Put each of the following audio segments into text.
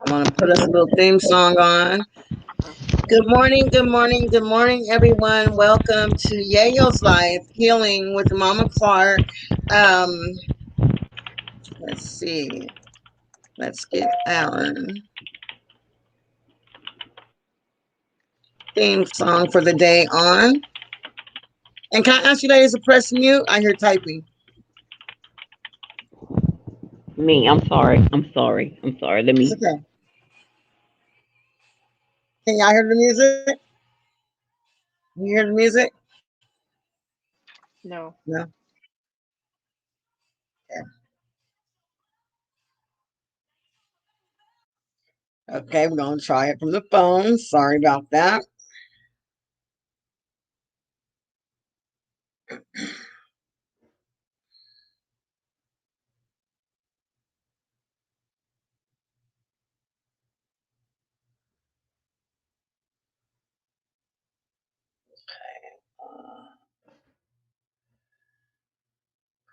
I'm gonna put us a little theme song on. Good morning, good morning, good morning, everyone. Welcome to YeYo's Life Healing with Mama Clark. Um, let's see. Let's get our theme song for the day on. And can I ask you ladies to press mute? I hear typing. Me, I'm sorry. I'm sorry. I'm sorry. Let It's me. okay. Can y'all hear the music? Can you hear the music? No. No. Okay, we're gonna try it from the phone. Sorry about that.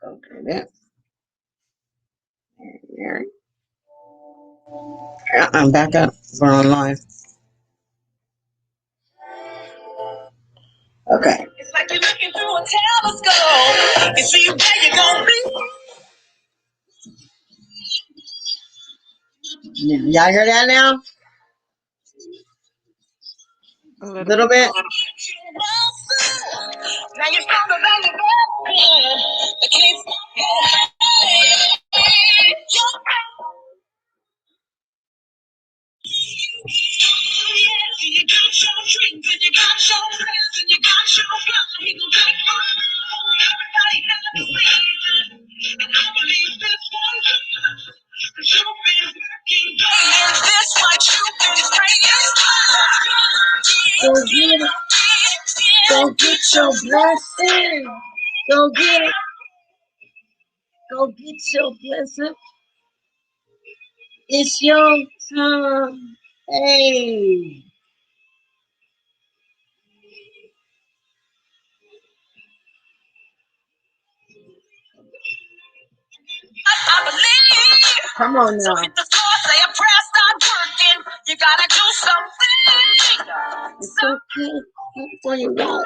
Okay, then. There. I'm back up. We're online. Okay. It's like you're looking through a telescope. You see where you're gonna be. Y'all hear that now? A A little little bit. bit. Now you're stronger than you've ever been. The can't stop you got your dreams and you got your plans and you got your God. He gon' take everybody has a reason. And I believe this one. Cause you've been working hard. And this what you've been praying for. Go get it. Go get your blessing. Go get it. Go get your blessing. It's your time. Hey. I believe. Come on now. So hit the floor, say a prayer, start working. You gotta do something. It's okay for you, God.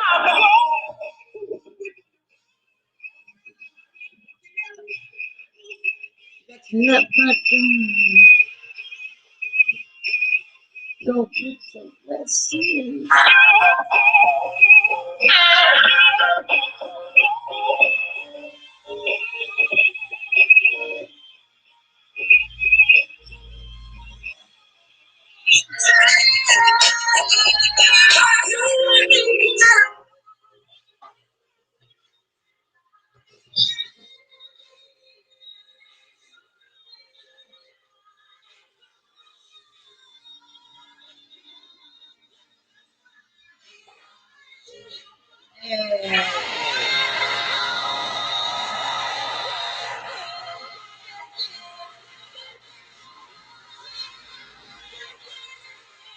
Not but don't get your blessing.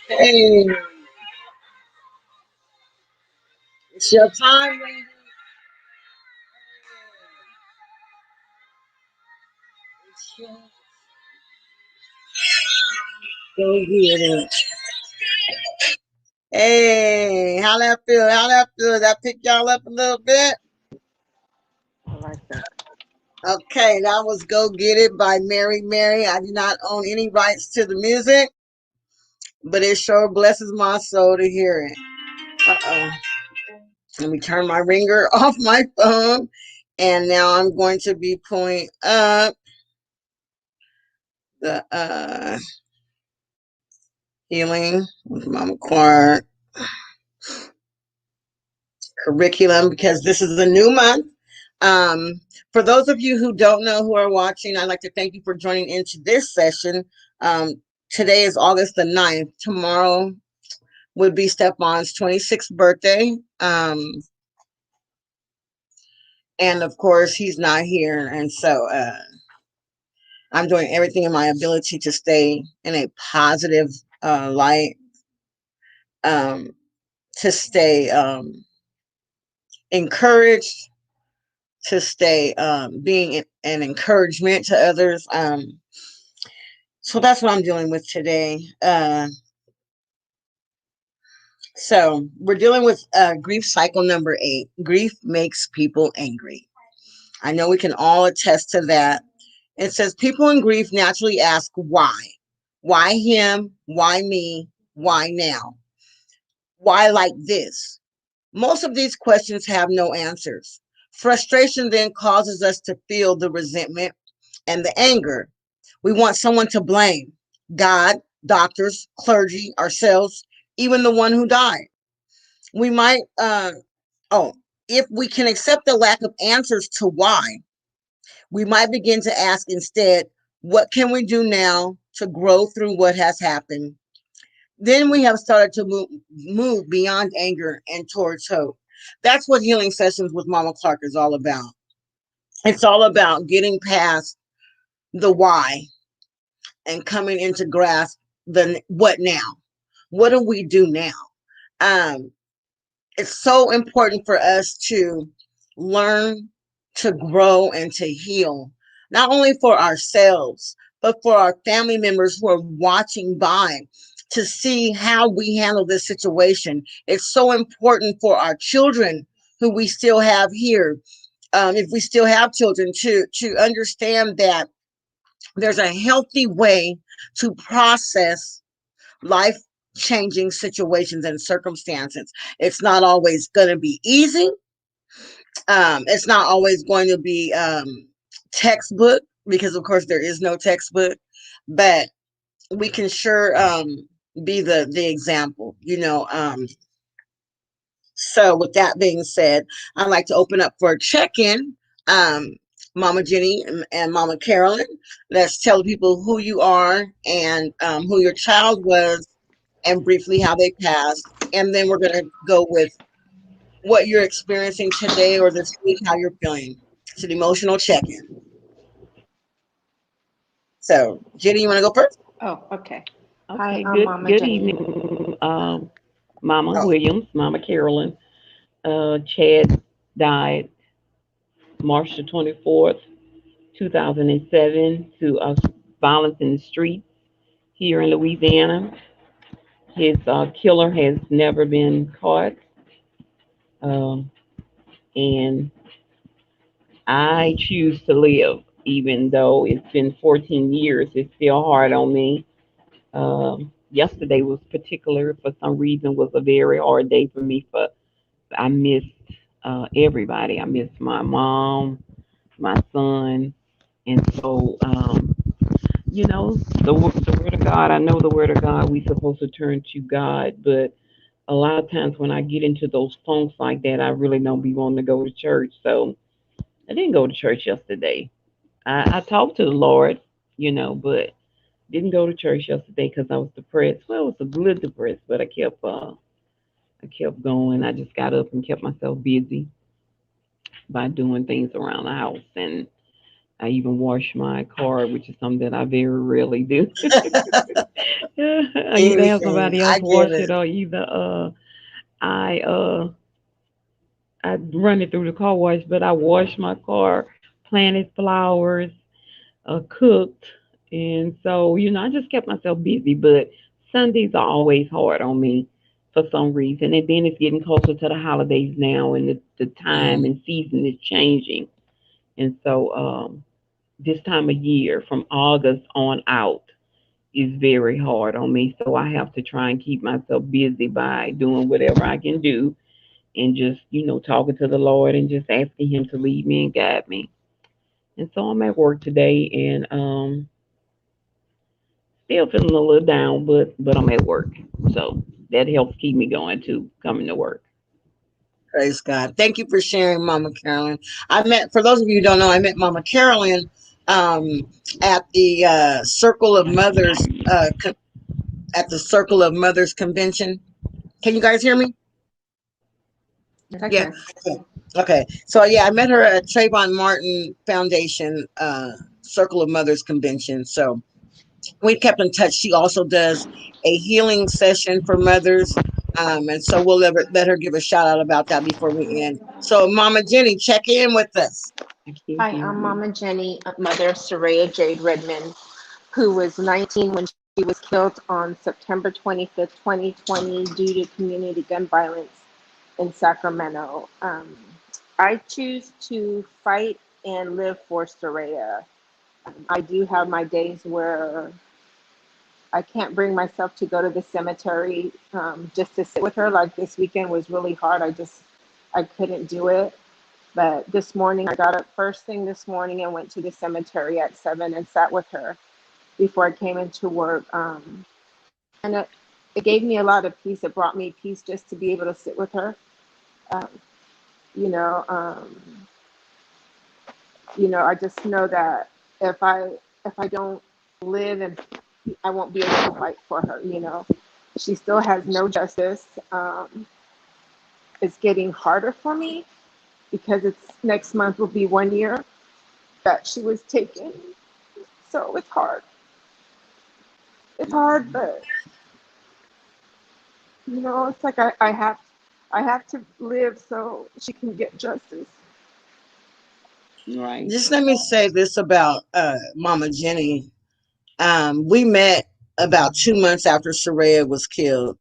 Hey, it's your time, lady. It's your go get it. Hey, how that feel? How that feel? That pick y'all up a little bit? I like that. Okay, that was Go Get It by Mary Mary. I do not own any rights to the music, but it sure blesses my soul to hear it. Uh-oh. Let me turn my ringer off my phone. And now I'm going to be pulling up the Healing with Mama Clark curriculum because this is a new month. Um, for those of you who don't know who are watching, I'd like to thank you for joining into this session. Um, Today is August the 9th. Tomorrow would be Stefan's 26th birthday. And of course, he's not here. And so I'm doing everything in my ability to stay in a positive light, um, to stay encouraged, to stay being an encouragement to others. So that's what I'm dealing with today. So we're dealing with grief cycle number 8. Grief makes people angry. I know we can all attest to that. It says people in grief naturally ask why. Why him? Why me? Why now? Why like this? Most of these questions have no answers. Frustration then causes us to feel the resentment and the anger. We want someone to blame: God, doctors, clergy, ourselves, even the one who died. We might, oh, if we can accept the lack of answers to why, we might begin to ask instead, what can we do now to grow through what has happened? Then we have started to move beyond anger and towards hope. That's what healing sessions with Mama Clark is all about. It's all about getting past the why and coming into grasp the what now. What do we do now? Um, it's so important for us to learn, to grow, and to heal, not only for ourselves, but for our family members who are watching by to see how we handle this situation. It's so important for our children who we still have here, if we still have children, to understand that there's a healthy way to process life changing situations and circumstances. It's not always going to be easy. It's not always going to be textbook, because of course there is no textbook, but we can sure be the example, you know. So with that being said, I'd like to open up for a check-in. Um, Mama Jenny and Mama Carolyn, let's tell people who you are and who your child was and briefly how they passed. And then we're going to go with what you're experiencing today or this week, how you're feeling. It's an emotional check-in. So, Jenny, you want to go first? Oh, okay. Hi, Okay, I'm good Mama good Jenny. evening, Mama Oh, Williams, Mama Carolyn. Chad died March the 24th, 2007, to violence in the streets here in Louisiana. His killer has never been caught, um, and I choose to live, even though it's been 14 years. It's still hard on me. Yesterday was particular for some reason was a very hard day for me. For I missed everybody. I missed my mom, my son, and so the word of God. I know the word of God. We supposed to turn to God, but a lot of times when I get into those funks like that, I really don't be wanting to go to church. So I didn't go to church yesterday. I talked to the Lord, but didn't go to church yesterday because I was depressed. Well, I was a little depressed, but I kept going. I just got up and kept myself busy by doing things around the house, and I even washed my car, which is something that I very rarely do. I either have anything. somebody else I get wash it. it, or either I I run it through the car wash. But I washed my car, planted flowers, cooked, and so I just kept myself busy. But Sundays are always hard on me for some reason, and then it's getting closer to the holidays now, and the time Mhm. and season is changing, and so this time of year from August on out is very hard on me. So I have to try and keep myself busy by doing whatever I can do and just talking to the Lord and just asking Him to lead me and guide me. And so I'm at work today, and still feeling a little down, but I'm at work, so that helps keep me going too. Coming to work. Praise God. Thank you for sharing, Mama Carolyn. For those of you who don't know, I met Mama Carolyn um, at the at the Circle of Mothers convention. Can you guys hear me? Yes, I Yeah. can. Okay. Okay. So yeah, I met her at Trayvon Martin Foundation Circle of Mothers convention. So we kept in touch. She also does a healing session for mothers. And so we'll let her give a shout out about that before we end. So Mama Jenny, check in with us. I can't Hi, hear I'm you. Mama Jenny, mother of Soraya Jade Redmond. who was 19 when she was killed on September 25th, 2020, due to community gun violence in Sacramento. I choose to fight and live for Soraya. I do have my days where I can't bring myself to go to the cemetery just to sit with her. Like this weekend was really hard. I couldn't do it. But this morning, I got up first thing this morning and went to the cemetery at 7 and sat with her before I came into work. And it gave me a lot of peace. It brought me peace just to be able to sit with her. Um, you know, um, I just know that if I don't live, and I won't be able to fight for her. She still has no justice. It's getting harder for me because it's next month will be 1 year that she was taken. So it's hard. It's hard, but it's like I have to live so she can get justice. Right. Just let me say this about Mama Jenny. We met about 2 months after Soraya was killed.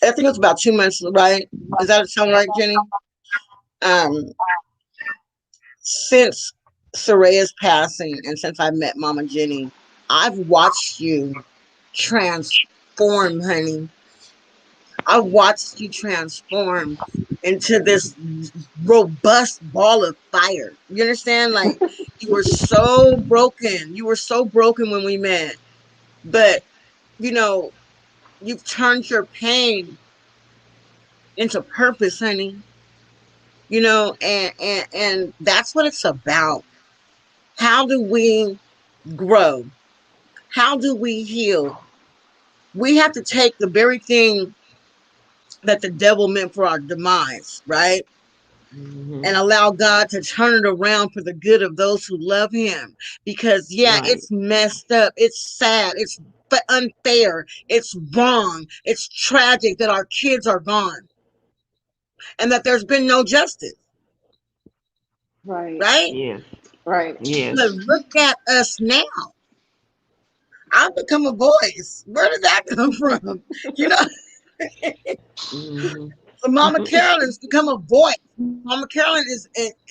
I think it was about 2 months, right? Is that sound right, Jenny? Um, since Soraya's passing and since I met Mama Jenny, I've watched you transform, honey. I've watched you transform into this robust ball of fire. You understand? Like you were so broken. You were so broken when we met. But, you know, you've turned your pain into purpose, honey. And that's what it's about. How do we grow? How do we heal? We have to take the very thing that the devil meant for our demise, right? Hmm. And allow God to turn it around for the good of those who love him. Because, yeah, Right. it's messed up. It's sad. It's unfair. It's wrong. It's tragic that our kids are gone and that there's been no justice, Right, right? Yes. right, Yes. But look at us now. I've become a voice. Where did that come from? You know, Hmm. so Mama Carolyn's become a voice. Mama Carolyn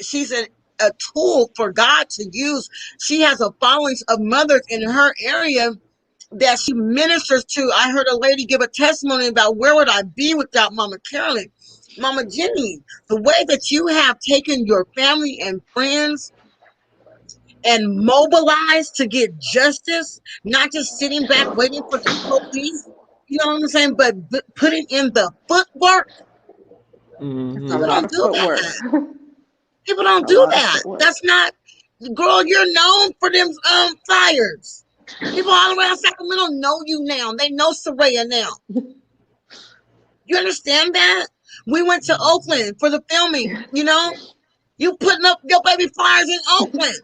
she's a tool for God to use. She has a following of mothers in her area that she ministers to. I heard a lady give a testimony about where would I be without Mama Carolyn. Mama Jenny, the way that you have taken your family and friends and mobilized to get justice, not just sitting back waiting for the police, you know what I'm saying, but putting in the footwork. it's a Hmm. People lot don't of do footwork. that. People don't A do lot of that. footwork. That's not, girl, you're known for them flyers. People all around Sacramento know you now. They know Soraya now. You understand that? We went to Oakland for the filming, You putting up your baby flyers in Oakland.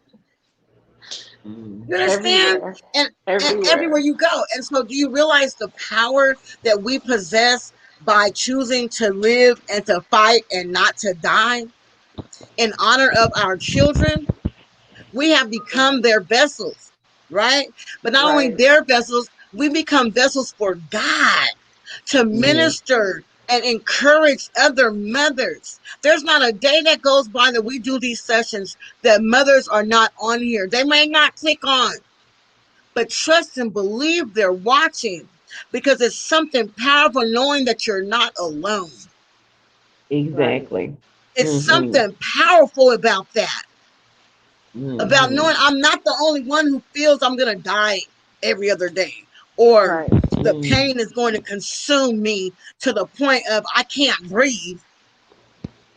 You understand? Everywhere, And everywhere everywhere. you go. And so do you realize the power that we possess by choosing to live and to fight and not to die in honor of our children? We have become their vessels, right? But not only Right, their vessels, we become vessels for God to Yes. minister and encourage other mothers. There's not a day that goes by that we do these sessions that mothers are not on here. They may not click on, but trust and believe they're watching because it's something powerful knowing that you're not alone. right, Exactly. It's Hmm. something powerful about that, about Hmm. knowing I'm not the only one who feels I'm going to die every other day, or right, the Hmm. pain is going to consume me to the point of I can't breathe.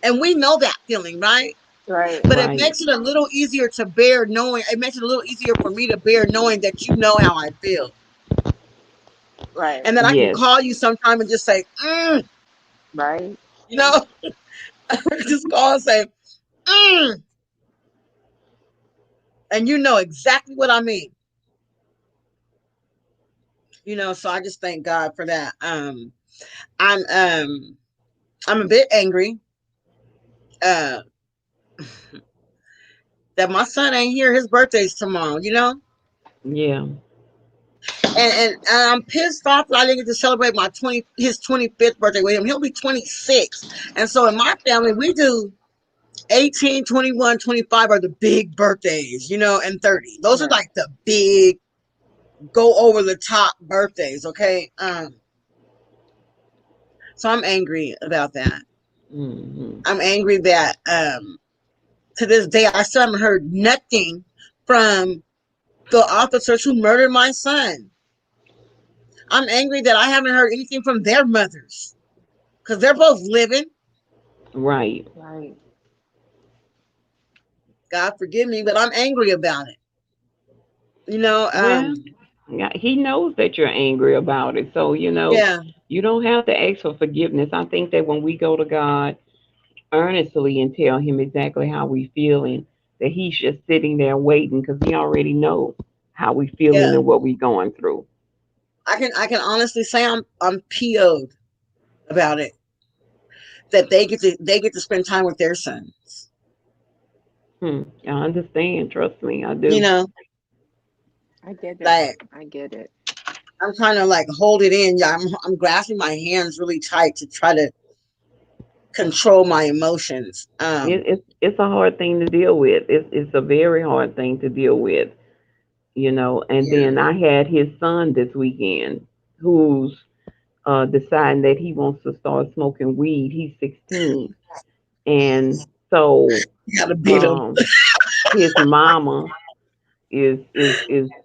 And we know that feeling, right? right, But it Right. makes it a little easier to bear knowing, it makes it a little easier for me to bear knowing that you know how I feel. right, And that I can Yes. call you sometime and just say, right, you know, just call and say, mm, and you know exactly what I mean. So I just thank God for that. I'm um I'm a bit angry uh that my son ain't here. His birthday's tomorrow. Yeah. And I'm pissed off that I didn't get to celebrate my 25th birthday with him. He'll be 26. And so in my family, we do 18, 21, 25 are the big birthdays, and 30. Those are Right. like the big go over the top birthdays, okay? So I'm angry about that. Hmm. I'm angry that to this day I still haven't heard nothing from the officers who murdered my son. I'm angry that I haven't heard anything from their mothers because they're both living. Right. Right. God forgive me, but I'm angry about it. You know, Well, yeah, he knows that you're angry about it. So, yeah, you don't have to ask for forgiveness. I think that when we go to God earnestly and tell him exactly how we feeling, that he's just sitting there waiting because he already knows how we feeling yeah. and what we going through. I can honestly say I'm PO'd about it. That they get to spend time with their sons. I understand. Trust me, I You do. know, I get it. like I get it. I'm trying to like hold it in. Yeah, I'm grasping my hands really tight to try to control my emotions. It's a hard thing to deal with. It's a very hard thing to deal with. And Yeah, then I had his son this weekend, who's deciding that he wants to start smoking weed. He's 16, and so you gotta beat them. um, his mama is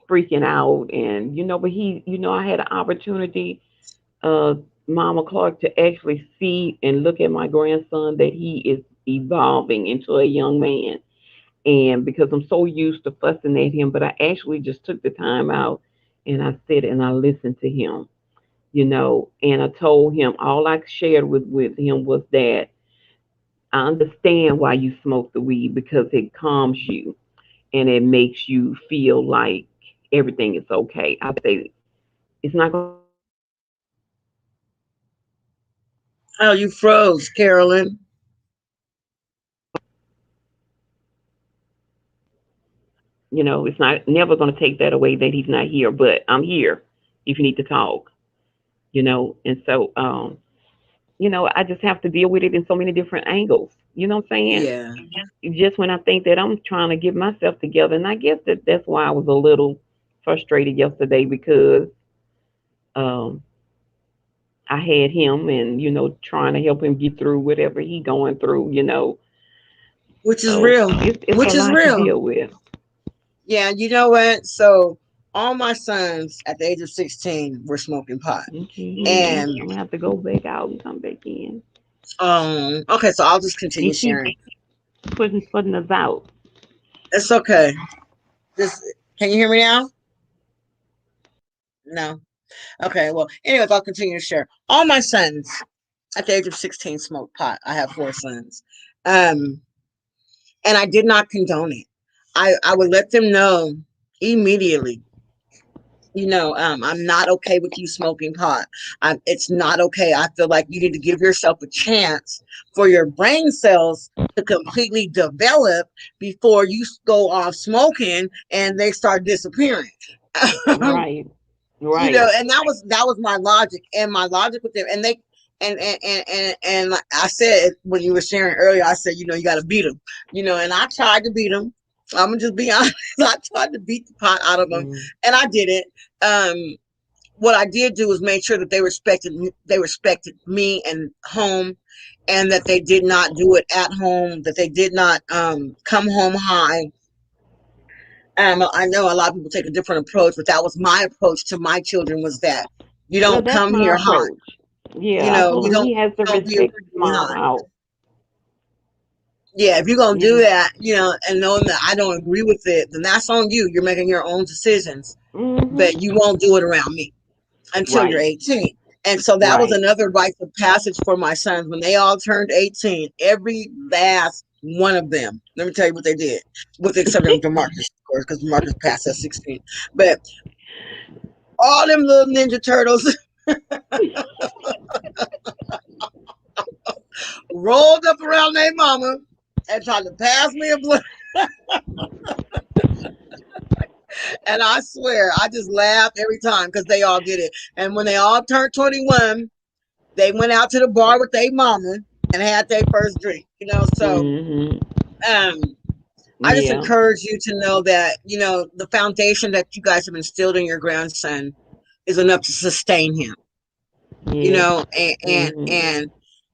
freaking out, and but I had an opportunity, uh, Mama Clark, to actually see and look at my grandson that he is evolving into a young man. And because I'm so used to fussing at him, but I actually just took the time out and I sit and I listened to him, and I told him all I shared with him was that I understand why you smoke the weed because it calms you and it makes you feel like everything is okay. I say it's not going to take that away that he's not here, Oh, you froze, Carolyn. it's not never going to take that away that he's not here, but I'm here if you need to talk, and so I just have to deal with it in so many different angles. You know what I'm saying? Yeah, Just when I think that I'm trying to get myself together, and I guess that's why I was a little frustrated yesterday because um, I had him, and trying to help him get through whatever he going through. which is So real. it's a Which is lot to real. deal with. Yeah, you know what? So all my sons at the age of 16 were smoking pot. You can hear me. And I'm gonna have to go back out and come back in. okay, so I'll just He continue keep sharing. putting us out. It's okay. Just can you hear me now? No. Okay, well, anyways, I'll continue to share. All my sons at the age of 16 smoke pot. I have four sons. Um, and I did not condone it. I would let them know immediately. I'm not okay with you smoking pot. It's not okay. I feel like you need to give yourself a chance for your brain cells to completely develop before you go off smoking and they start disappearing. Right, right. And that was my logic, and my logic with them, and they and like I said when you were sharing earlier, I said you got to beat them, and I tried to beat them. I'm gonna just be honest. I tried to beat the pot out of them, Mm, and I did it. What I did do was make sure that they respected me and home, and that they did not do it at home. That they did not come home high. I know a lot of people take a different approach, but that was my approach to my children was that you well, don't that's come my here hot. approach. Yeah, You I know, told you him don't he has to you don't be around respect his me mom hot. house. Yeah, if you're gonna do Yeah. that, and knowing that I don't agree with it, then that's on you. You're making your own decisions, Mhm. but you won't do it around me until you're Right. 18. And so that was Right. another rite of passage for my sons when they all turned 18. Every last one of them. Let me tell you what they did, with the exception of Demarcus, of course, because Demarcus passed at 16. But all them little Ninja Turtles rolled up around their mama and tried to pass me a blunt. And I swear, I just laugh every time because they all get it. And when they all turned 21, they went out to the bar with their mama and had their first drink. So Mhm. um, I just Yeah. encourage you to know that the foundation that you guys have instilled in your grandson is enough to sustain him. Yes. Mhm. And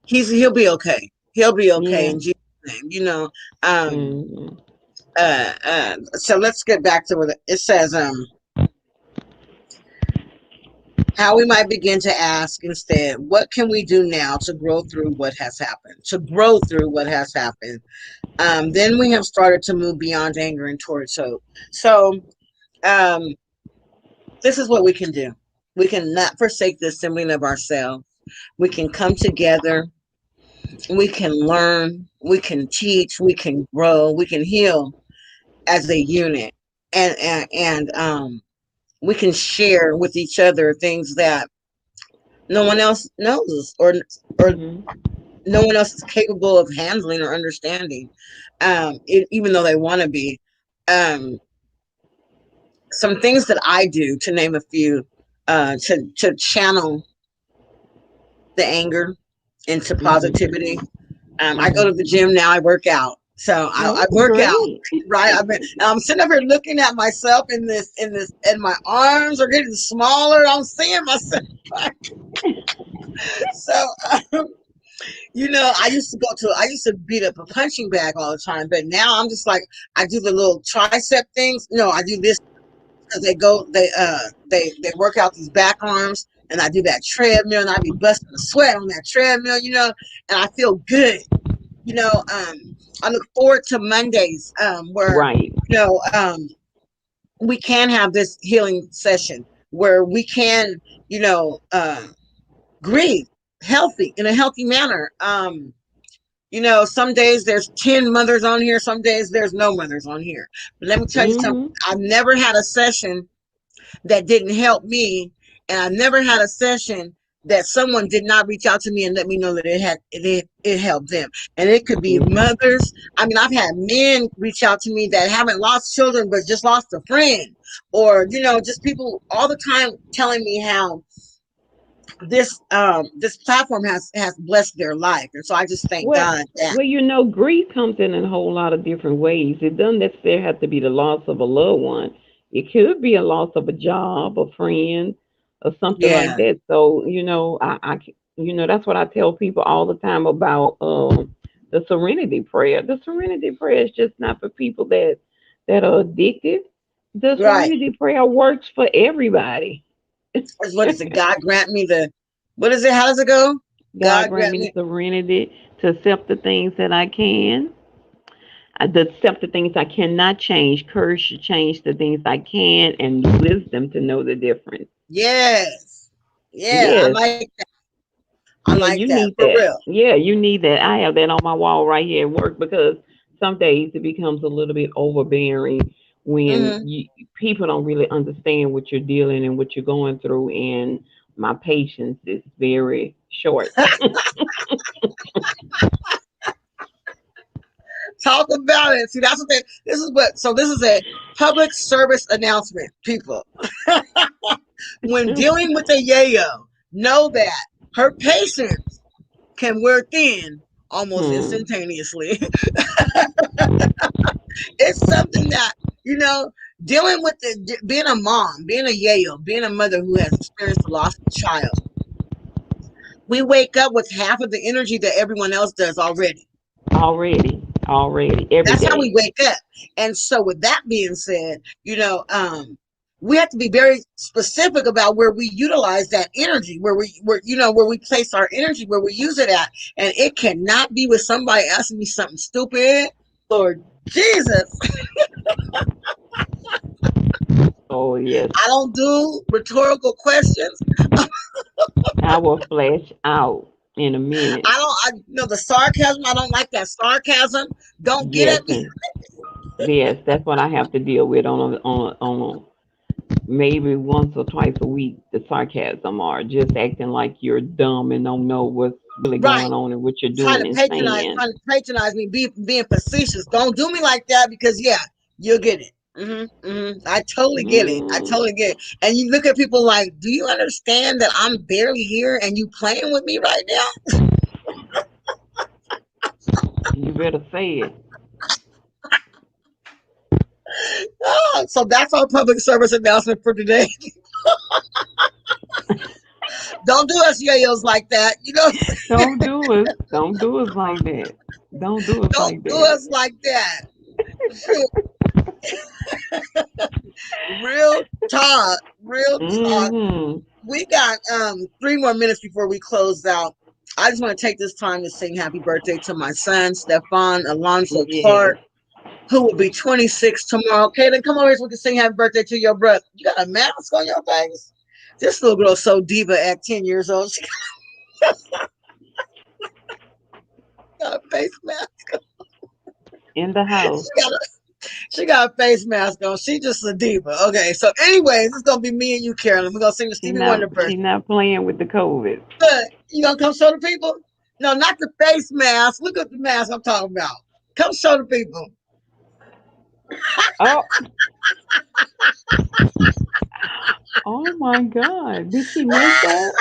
he'll be okay. He'll be okay Yeah. in Jesus' name. Um, Mhm. so let's get back to what it says. How we might begin to ask instead, what can we do now to grow through what has happened? To grow through what has happened. Then we have started to move beyond anger and towards hope. So um, this is what we can do. We can not forsake the assembling of ourselves. We can come together. We can learn. We can teach. We can grow. We can heal as a unit, and we can share with each other things that no one else knows, or Mhm. no one else is capable of handling or understanding, even though they want to be. Um, some things that I do, to name a few, to channel the anger into Mhm. positivity. I go to Mhm. the gym now. I work out, so I Oh, work out. great. Right, I'm sitting up here looking at myself and my arms are getting smaller. I'm seeing myself. So, um, I used to beat up a punching bag all the time, but now I'm just like, I do the little tricep things. No, I do this because they work out these back arms, and I do that treadmill, and I be busting a sweat on that treadmill, and I feel good. I look forward to Mondays, where Right. you know um, we can have this healing session where we can, you know, uh, grieve healthy in a healthy manner. Some days there's 10 mothers on here, some days there's no mothers on here. But let me tell you something. Mhm. I've never had a session that didn't help me, and I've never had a session that someone did not reach out to me and let me know that it helped them. And it could be Yeah. mothers. I mean, I've had men reach out to me that haven't lost children but just lost a friend, or just people all the time telling me how this platform has blessed their life. And so I just thank Well, God that. grief comes in a whole lot of different ways. It doesn't necessarily have to be the loss of a loved one. It could be a loss of a job, a friend, or something like Yeah. that. So, that's what I tell people all the time about the Serenity Prayer. The Serenity Prayer is just not for people that are addicted. The Right. Serenity Prayer works for everybody. What is it? God grant me the, what is it? How does it go? God God grant grant me the me. serenity to accept the things that I can, to accept the things I cannot change, courage to change the things I can, and wisdom to know the difference. Yes. Yeah, I Yes, like that. I yeah, like you that need for that. real. Yeah, you need that. I have that on my wall right here at work because some days it becomes a little bit overbearing when Hmm. people don't really understand what you're dealing and what you're going through, and my patience is very short. Talk about it. See, that's what they, this is a public service announcement, people. When dealing with a yayo, know that her patience can wear thin almost Hmm. instantaneously. It's something that, you know, dealing with being a mom, being a yayo, being a mother who has experienced the loss of a child, we wake up with half of the energy that everyone else does already. Already, every That's how we day. wake up. And so, with that being said, we have to be very specific about where we utilize that energy, where we place our energy, where we use it at, and it cannot be with somebody asking me something stupid. Lord Jesus, Oh yes, I don't do rhetorical questions. I will flash out in a minute. I know the sarcasm. I don't like that sarcasm. Don't get Yes, at me. and yes, that's what I have to deal with maybe once or twice a week. The sarcasm or just acting like you're dumb and don't know what's really Right. going on and what you're doing and saying. Trying to patronize me, being facetious. Don't do me like that because yeah, you'll get it. I totally get it. I Mm, totally get it. And you look at people like, do you understand that I'm barely here and you playing with me right now? you better say it. Oh, so that's our public service announcement for today. Don't do us yayos like that. You know, Don't do us. Don't do us like that. Don't do us don't like do that. us like that. Shoot, real talk, real talk. Hmm. We got 3 more minutes before we close out. I just want to take this time to sing happy birthday to my son, Stefan Alonso Yes. Clark, who will be 26 tomorrow. Kaden, come over here so we can sing happy birthday to your brother. You got a mask on your face? This little girl's so diva at 10 years old. She got a face mask. In the house. She got a, she got a face mask on. She just a diva. Okay, so anyways, it's gonna be me and you, Carolyn. We're gonna sing the She Stevie not Wonder verse. she not playing with the COVID. Good. You gonna come show the people? No, not the face mask. Look at the mask I'm talking about. Come show the people. Oh, oh my God. Did she miss that?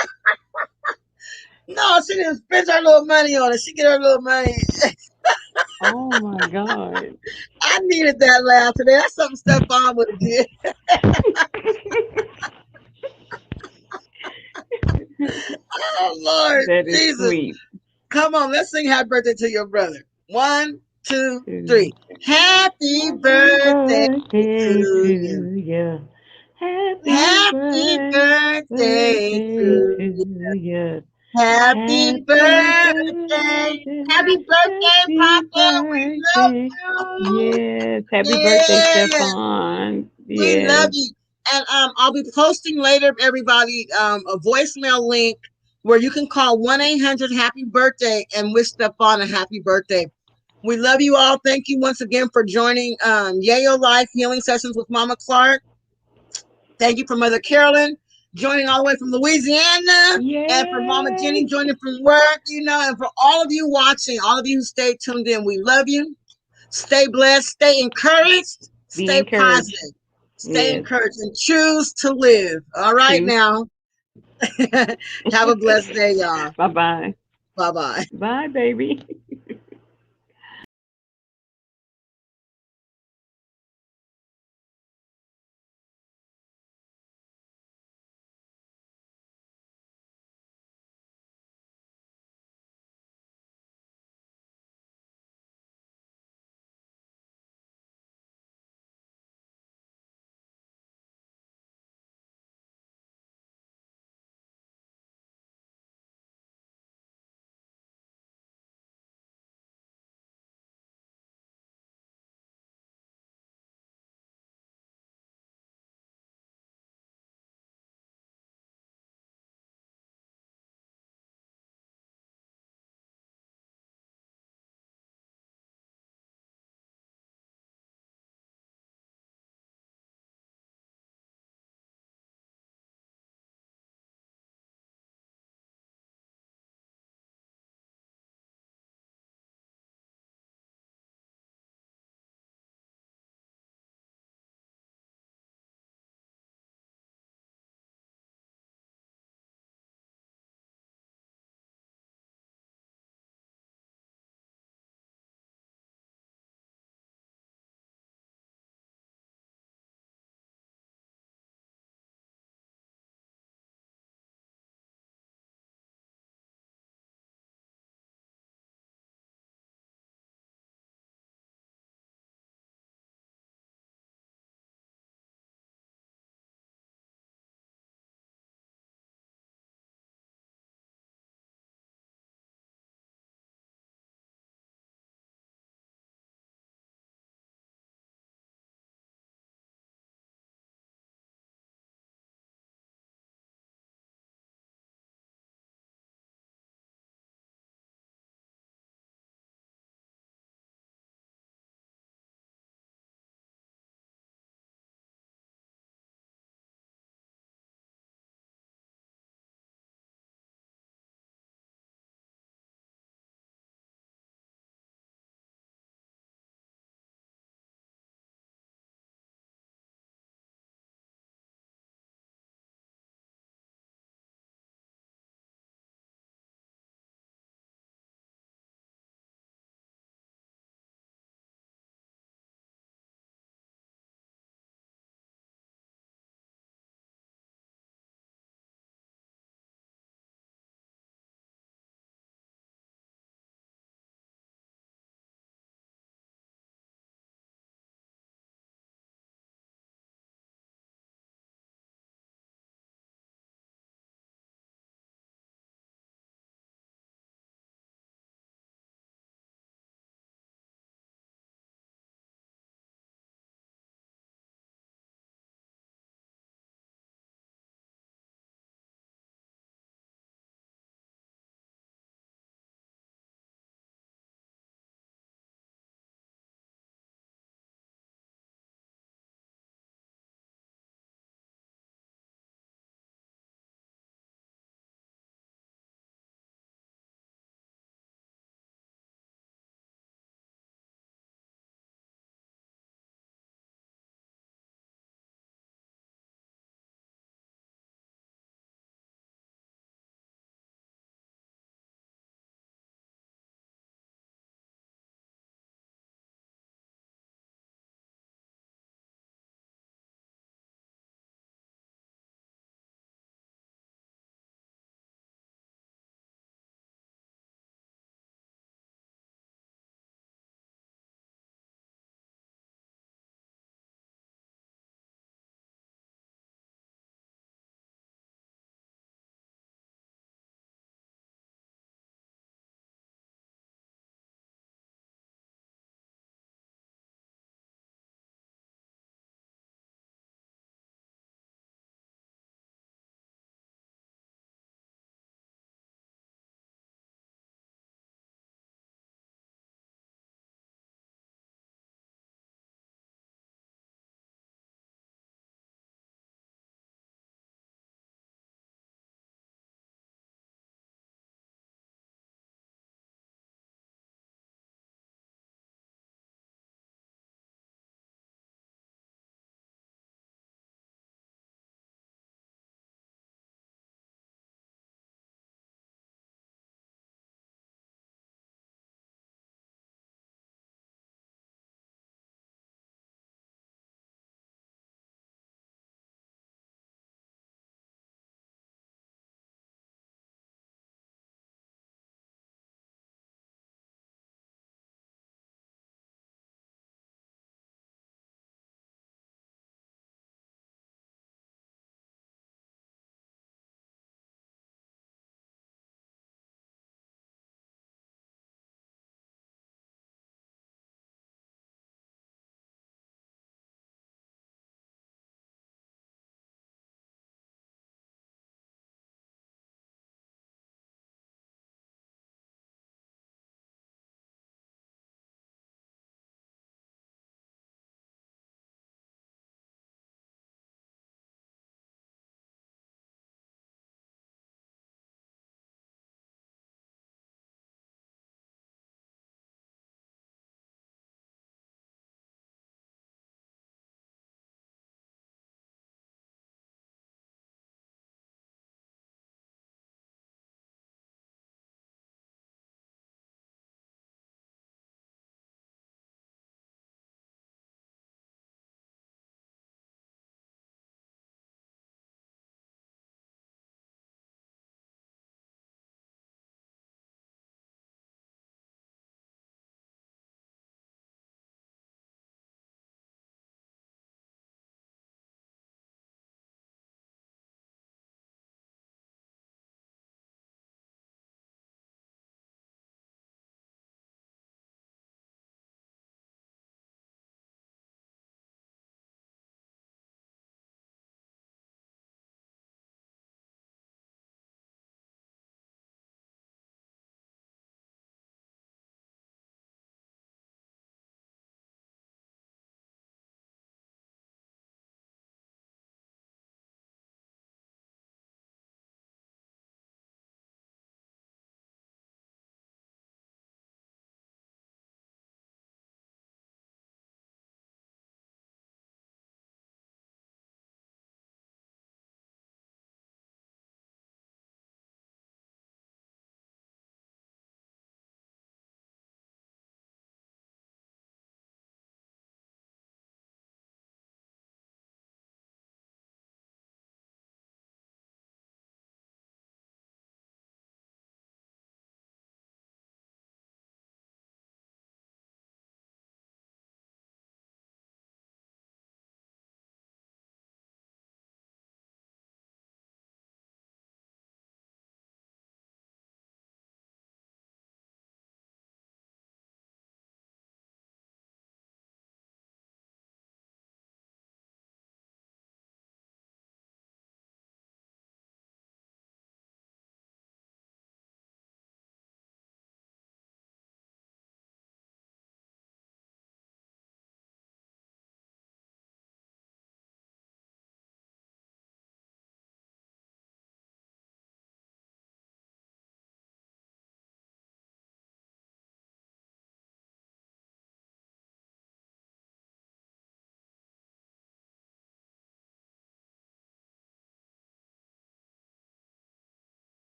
No, she didn't spend her little money on it. She get her little money. Oh my God. I needed that laugh today. That's something Stephon would have did. Oh Lord That is Jesus. sweet. Come on, let's sing happy birthday to your brother. One, two, Happy three. Happy birthday birthday to you. to you. Happy Happy birthday birthday to you. to you. Happy Happy birthday. birthday. Happy birthday, Happy Papa. We love birthday. you. Yes. Happy birthday, Yeah. Stefan. We love Yes. you. And I'll be posting later, everybody, a voicemail link where you can call 1-800 Happy Birthday and wish Stefan a happy birthday. We love you all. Thank you once again for joining Yayo Life Healing Sessions with Mama Clark. Thank you for Mother Carolyn joining all the way from Louisiana. And for Mama Jenny Yes. joining from work, and for all of you watching, all of you who stayed tuned in, we love you. Stay blessed, stay encouraged, Be stay encouraged. positive, stay Yes. encouraged, and choose to live. All right, Choose. now. Have a blessed day, y'all. Bye bye. Bye bye. Bye, baby.